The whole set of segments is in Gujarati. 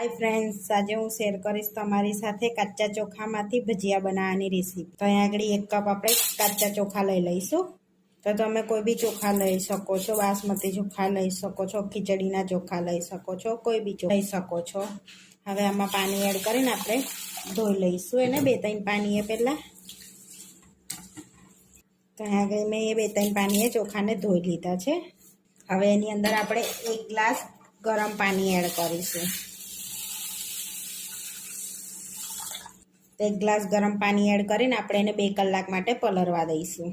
हाय फ्रेंड्स, आज हूँ शेर करीश तमारी साथे काचा चोखामांथी भजिया बनाववानी रेसिपी। तो अहीं आगळ 1 कप आपणे काचा चोखा लई लईशुं। तो तमे कोई बी चोखा लई शको छो, बासमती चोखा लई शको छो, खीचड़ीना चोखा लई शको छो, कोई बी चोखा लई शको छो। हवे आमां पाणी एड करीने आपणे धोई लईशुं एने 2-3 पाणीए पहेला। तो अहीं आगळ मैं 2-3 पाणीए चोखाने धोई लीधा छे। हवे एनी अंदर आपणे 1 ग्लास गरम पाणी एड करीशुं। 1 ग्लास गरम पानी एड करीने આપણે એને 2 કલાક માટે પલળવા દઈશું।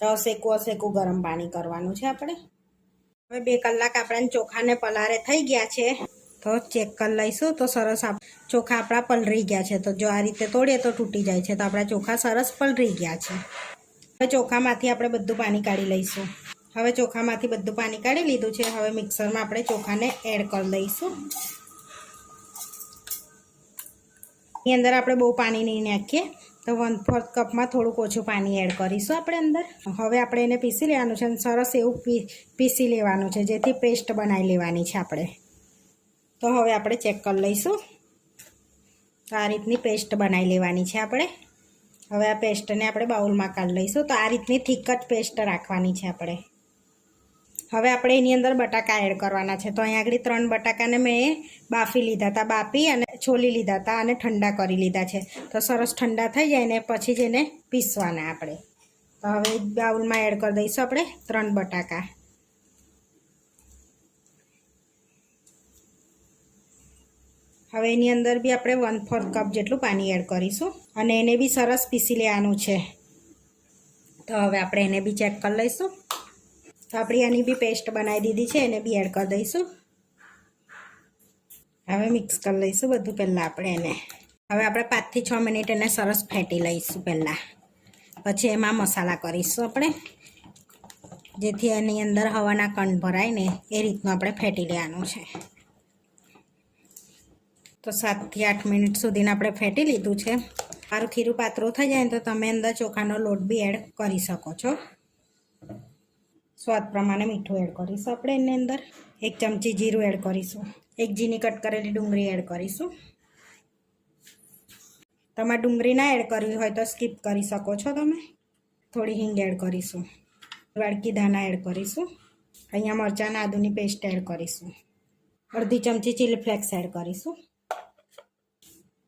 તો સેકું ગરમ પાણી કરવાનું છે આપણે। હવે 2 કલાક આપણા ચોખાને પલાળે થઈ ગયા છે। તો ચેક કરી લઈશું તો સરસ ચોખા આપણા પલળી ગયા છે। તો જો આ રીતે તોડીએ તો તૂટી જાય છે। તો આપણા ચોખા સરસ પલળી ગયા છે। હવે ચોખામાંથી આપણે બધું પાણી કાઢી લઈશું। હવે ચોખામાંથી બધું પાણી કાઢી લીધું છે। હવે મિક્સરમાં આપણે ચોખાને એડ કરી દઈશું। એની અંદર આપણે બહુ પાણી નહીં નાખીએ, તો 1/4 કપમાં થોડુંક ઓછું પાણી એડ કરીશું આપણે અંદર। હવે આપણે એને પીસી લેવાનું છે અને સરસ એવું પીસી લેવાનું છે, જેથી પેસ્ટ બનાવી લેવાની છે આપણે। તો હવે આપણે ચેક કરી લઈશું। તો આ રીતની પેસ્ટ બનાવી લેવાની છે આપણે। હવે આ પેસ્ટને આપણે બાઉલમાં કાઢી લઈશું। તો આ રીતની થીક જ પેસ્ટ રાખવાની છે આપણે। હવે આપણે એની અંદર બટાકા એડ કરવાના છે। તો અહીં આગળ 3 બટાકાને મેં બાફી લીધા હતા, બાફી અને છોલી લીધા હતા અને ઠંડા કરી લીધા છે। તો સરસ ઠંડા થઈ જાય ને પછી જ એને પીસવાના આપણે। તો હવે બાઉલમાં એડ કરી દઈશું આપણે 3 બટાકા। હવે એની અંદર બી આપણે 1/4 કપ જેટલું પાણી એડ કરીશું અને એને બી સરસ પીસી લેવાનું છે। તો હવે આપણે એને બી ચેક કરી લઈશું। તો આપણી આની બી પેસ્ટ બનાવી દીધી છે, એને બી એડ કરી દઈશું। હવે મિક્સ કરી લઈશું બધું પહેલાં આપણે એને। હવે આપણે 5 થી 6 મિનિટ એને સરસ ફેટી લઈશું પહેલાં, પછી એમાં મસાલા કરીશું આપણે, જેથી એની અંદર હવાના કણ ભરાય ને એ રીતનું આપણે ફેટી લેવાનું છે। તો 7 થી 8 મિનિટ સુધીને આપણે ફેટી લીધું છે। મારું ખીરું પાતળું થઈ જાય તો તમે અંદર ચોખાનો લોટ બી એડ કરી શકો છો। સ્વાદ પ્રમાણે મીઠું એડ કરીશું આપણે એની અંદર। 1 ચમચી જીરું એડ કરીશું। 1 ઝીણી કટ કરેલી ડુંગળી એડ કરીશું। તમારે ડુંગળી ના એડ કરવી હોય તો સ્કીપ કરી શકો છો તમે। થોડી હિંગ એડ કરીશું। વાડકી ધાણા એડ કરીશું। અહીંયા મરચાં આદુની પેસ્ટ એડ કરીશું। અડધી ચમચી ચીલી ફ્લેક્સ એડ કરીશું।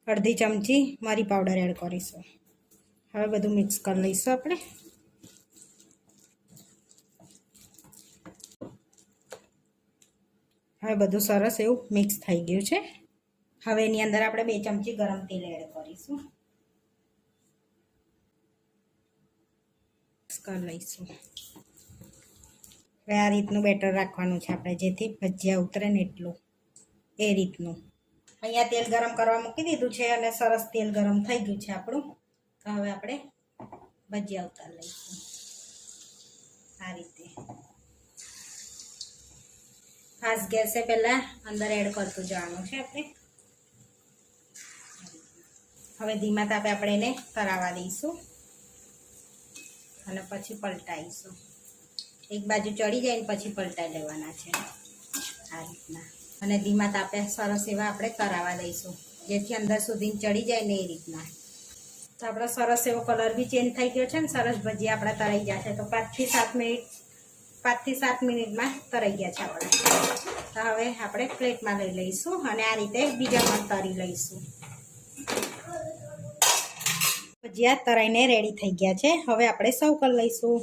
અડધી ચમચી મરી પાવડર એડ કરીશું। હવે બધું મિક્સ કરી લઈશું આપણે। હવે બધું સરસ એવું મિક્સ થઈ ગયું છે। હવે એની અંદર આપણે 2 ચમચી ગરમ તેલ એડ કરીશું। મિક્સ કરી લઈશું। હવે આ રીતનું બેટર રાખવાનું છે આપણે, જેથી ભજીયા ઉતરે ને એટલું એ રીતનું। અહીંયા તેલ ગરમ કરવા મૂકી દીધું છે અને સરસ તેલ ગરમ થઈ ગયું છે આપણું। તો હવે આપણે ભજીયા ઉતારી લઈશું આ રીતે। ફાસ્ટ ગેસે પહેલાં અંદર એડ કરતું જવાનું છે આપણે। હવે ધીમા તાપે આપણે એને તળાવવા દઈશું અને પછી પલટાઈશું। એક બાજુ ચડી જાય ને પછી પલટાઈ લેવાના છે આ રીતના, અને ધીમા તાપે સરસ એવા આપણે તળાવવા દઈશું, જેથી અંદર સુધી ચડી જાય ને એ રીતના। તો આપણો સરસ એવો કલર બી ચેન્જ થઈ ગયો છે ને સરસ ભજીયા આપણા તળાઈ ગયા છે। તો 5 થી 7 મિનિટમાં તળાઈ ગયા છે આપણે। તો હવે આપણે પ્લેટમાં લઈ લઈશું અને આ રીતે બીજા પણ તળી લઈશું। ભજીયા તળાઈને રેડી થઈ ગયા છે। હવે આપણે સર્વ કરી લઈશું।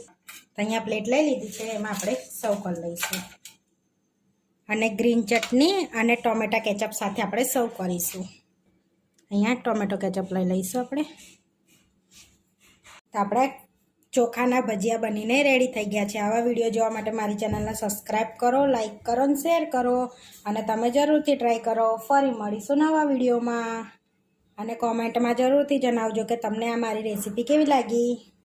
તો અહીંયા પ્લેટ લઈ લીધી છે, એમાં આપણે સર્વ કરી લઈશું અને ગ્રીન ચટણી અને ટોમેટા કેચઅપ સાથે આપણે સર્વ કરીશું। અહીંયા ટોમેટો કેચઅપ લઈ લઈશું આપણે। તો આપણે ચોખાના ભજીયા બનીને રેડી થઈ ગયા છે। આવા વિડીયો જોવા માટે મારી ચેનલને સબસ્ક્રાઈબ કરો, લાઈક કરો અને શેર કરો, અને તમે જરૂરથી ટ્રાય કરો। ફરી મળીશું નવા વિડીયોમાં, અને કોમેન્ટમાં જરૂરથી જણાવજો કે તમને આ મારી રેસીપી કેવી લાગી।